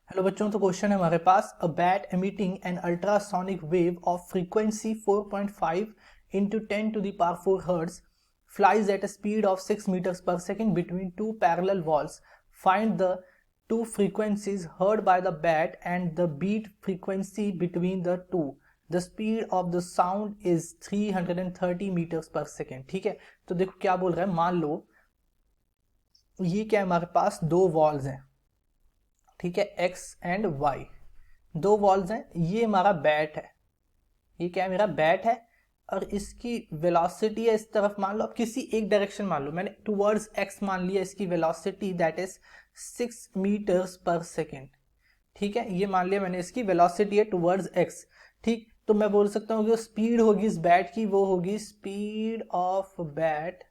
Hello बच्चों, तो question है हमारे पास। A bat emitting an ultrasonic wave of frequency 4.5 into 10 to the power 4 hertz flies at a speed of 6 meters per second between two parallel walls. Find the two frequencies heard by the bat and the beat frequency between the two. The speed of the sound is 330 meters per second. ठीक है, तो देखो क्या बोल रहा है। मान लो ये क्या है, हमारे पास दो वॉल्स हैं, ठीक है, एक्स एंड वाई, दो वॉल्स हैं। ये हमारा बैट है, ये क्या है, मेरा बैट है, और इसकी वेलोसिटी है इस तरफ। मान लो अब किसी एक डायरेक्शन मान लो, मैंने टुवर्ड्स एक्स मान लिया, इसकी velocity that is 6 metres per second. ठीक है, ये मान लिया मैंने, इसकी वेलोसिटी है टुवर्ड्स एक्स। ठीक, तो मैं बोल सकता हूँ कि जो स्पीड होगी इस बैट की वो होगी speed of bat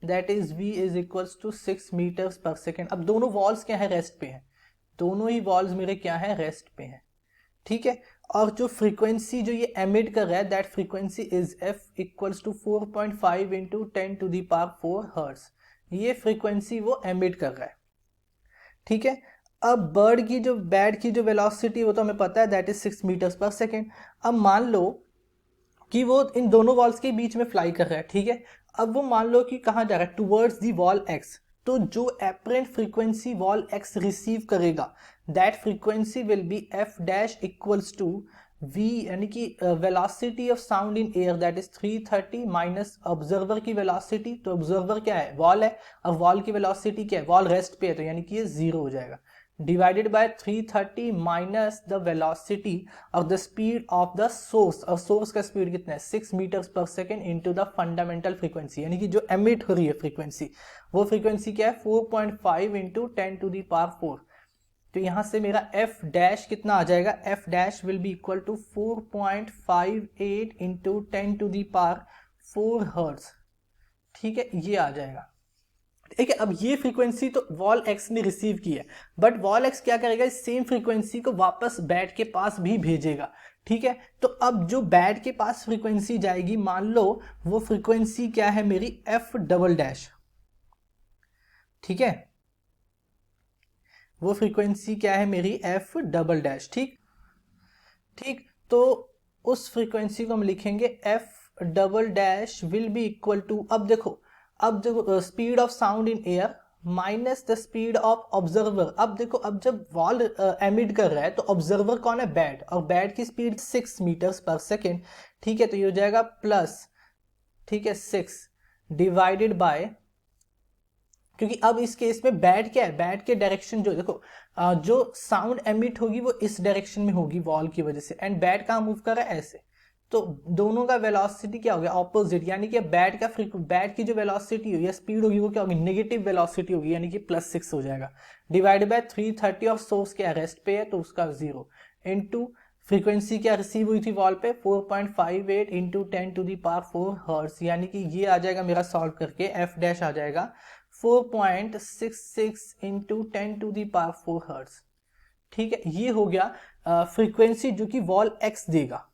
that is v is equals to 6 metres per second. अब दोनों वॉल्स क्या है, रेस्ट पे हैं, दोनों ही वॉल्स मेरे क्या है, रेस्ट पे हैं। ठीक है, और जो फ्रीक्वेंसी जो ये एमिट कर रहा है that frequency is f equals to 4.5 into 10 to the power 4 hertz. ये फ्रीक्वेंसी वो एमिट कर रहा है। ठीक है, अब बर्ड की जो बैट की जो वेलोसिटी वो तो हमें पता है that is 6 metres per second. अब मान लो कि वो इन दोनों वॉल्स के बीच में फ्लाई कर रहा है। ठीक है, अब वो मान लो कि कहाँ जा रहा है, टुवर्ड्स दी वॉल एक्स। तो जो apparent frequency wall X receive करेगा that frequency will be F dash equals to V, यानी कि velocity of sound in air that is 330 minus observer की वेलोसिटी। तो ऑब्जर्वर क्या है, वॉल है, अब वॉल की वेलोसिटी क्या है, वॉल रेस्ट पे है, तो यानी कि ये 0 हो जाएगा, divided by 330 minus the velocity of the speed of the source. और सोर्स का स्पीड कितना है, 6 metres per second into the fundamental frequency, यानी कि जो एमिट हो रही है फ्रीक्वेंसी, वो फ्रीक्वेंसी क्या है, 4.5 इंटू 10 टू द पावर 4। तो यहां से मेरा एफ डैश कितना आ जाएगा, F dash will be equal to 4.58 into 10 to the power 4 hertz. ठीक है, ये आ जाएगा। ठीक है, अब ये फ्रीक्वेंसी तो वॉल एक्स ने रिसीव की है, बट वॉल एक्स क्या करेगा, इस सेम फ्रीक्वेंसी को वापस बैट के पास भी भेजेगा। ठीक है, तो अब जो बैट के पास फ्रीक्वेंसी जाएगी, मान लो वो फ्रीक्वेंसी क्या है मेरी, एफ डबल डैश। ठीक है, वो फ्रीक्वेंसी क्या है मेरी, एफ डबल डैश। ठीक ठीक, तो उस फ्रीक्वेंसी को हम लिखेंगे F double dash will be equal to, अब देखो speed of sound in air minus the speed of observer. अब देखो, अब जब वॉल एमिट कर रहा है तो ऑब्जर्वर कौन है, बैट, और बैट की स्पीड 6 मीटर्स पर सेकेंड। ठीक है, तो ये हो जाएगा प्लस, ठीक है, 6 डिवाइडेड बाय, क्योंकि अब इस केस में बैट क्या है, बैट के डायरेक्शन जो देखो जो साउंड एमिट होगी वो इस डायरेक्शन में होगी वॉल की वजह से, एंड बैट कहाँ मूव कर रहा है, ऐसे। तो दोनों का वेलोसिटी क्या हो गया, ऑपोजिट, यानी कि बैट की जो वेलोसिटी होगी या स्पीड होगी वो क्या होगी, नेगेटिव वेलोसिटी होगी, यानी कि +6 हो जाएगा, डिवाइड बाय 330, और सोर्स क्या रेस्ट पे है तो उसका 0 इनटू फ्रीक्वेंसी क्या रिसीव हुई थी वॉल पे, 4.58 into 10 to the power 4 hertz, यानी कि ये आ जाएगा मेरा सॉल्व करके, एफ डैश आ जाएगा 4.66 into 10 to the power 4 hertz. ठीक है, ये हो गया फ्रीक्वेंसी जो कि वॉल एक्स देगा।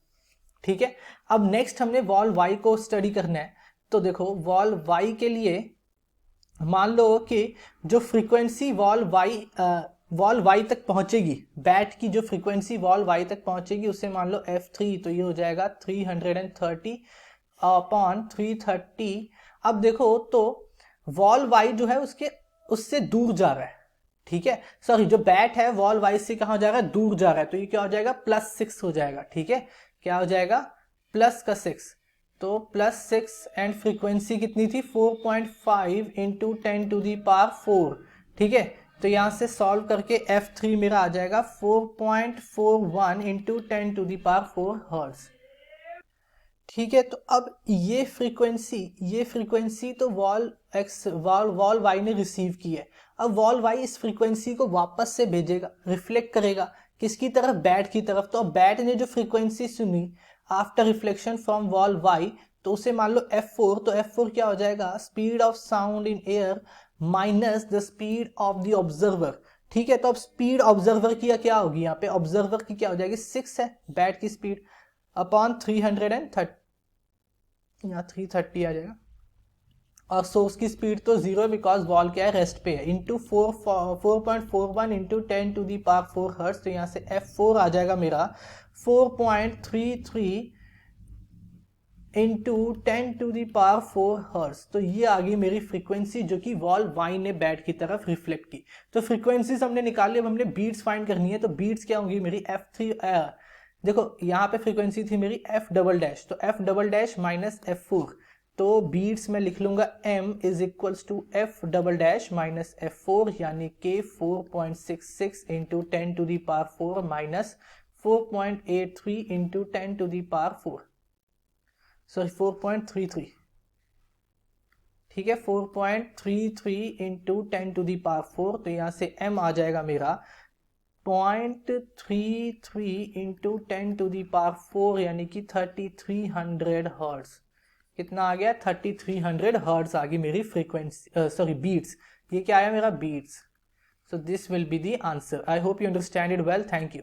ठीक है, अब नेक्स्ट हमने वॉल वाई को स्टडी करना है। तो देखो वॉल वाई के लिए मान लो कि जो फ्रीक्वेंसी वॉल वाई तक पहुंचेगी, बैट की जो फ्रीक्वेंसी वॉल वाई तक पहुंचेगी उसे मान लो f3, तो ये हो जाएगा 330 अपॉन 330। अब देखो तो वॉल वाई जो है उससे दूर जा रहा है। ठीक है, सॉरी, जो बैट है वॉल वाई से कहां जा रहा है, दूर जा रहा है, तो ये क्या हो जाएगा, +6 हो जाएगा। ठीक है, क्या हो जाएगा, प्लस का 6, तो +6, एंड फ्रीक्वेंसी कितनी थी, 4.5 इंटू 10 टू दी पावर 4। ठीक है, तो यहां से सॉल्व करके f3 मेरा आ जाएगा 4.41 into 10 to the power 4 hertz. ठीक है, तो अब ये फ्रीक्वेंसी तो वॉल वाई ने रिसीव की है। अब वॉल वाई इस फ्रीक्वेंसी को वापस से भेजेगा, रिफ्लेक्ट करेगा किसकी तरफ, बैट की तरफ। तो अब बैट ने जो फ्रीक्वेंसी सुनी after reflection from wall Y, तो उसे मान लो f4, तो f4 क्या हो जाएगा, speed of sound in air minus the speed of the observer. ठीक है, तो अब स्पीड ऑब्जर्वर की क्या होगी, यहाँ पे ऑब्जर्वर की क्या हो जाएगी, 6 है बैट की स्पीड, अपॉन 330, यहाँ 330 आ जाएगा, और सोर्स की स्पीड तो 0 बिकॉज वॉल क्या है, रेस्ट पे है, into 4.41 into 10 to the power 4 hertz, तो यहाँ से F4 आ जाएगा मेरा 4.33 into 10 to the power 4 hertz. तो ये आ गई मेरी फ्रीक्वेंसी जो कि वॉल वाई ने बैट की तरफ रिफ्लेक्ट की। तो फ्रीक्वेंसीज हमने निकाली, अब हमने बीट्स फाइंड करनी है। तो बीट्स क्या होंगी मेरी F3, देखो यहाँ पे फ्रीक्वेंसी थी मेरी F डबल डैश, तो F double dash minus F4, तो बीट्स में लिख लूंगा M is equals to F double dash minus F4 यानी कि 4.66 into 10 to the power 4 minus 4.83 into 10 to the power 4, sorry 4.33, ठीक है, 4.33 इंटू 10 टू दी पावर 4, तो यहाँ से M आ जाएगा मेरा 0.33 इंटू 10 टू दी पावर 4 यानी कि 3300 हर्ट्ज। कितना आ गया, 3300 हर्ट्ज आ गई मेरी फ्रीक्वेंसी, सॉरी बीट्स। ये क्या आया मेरा, beats. So this will be the answer. I hope you understand it well. Thank you.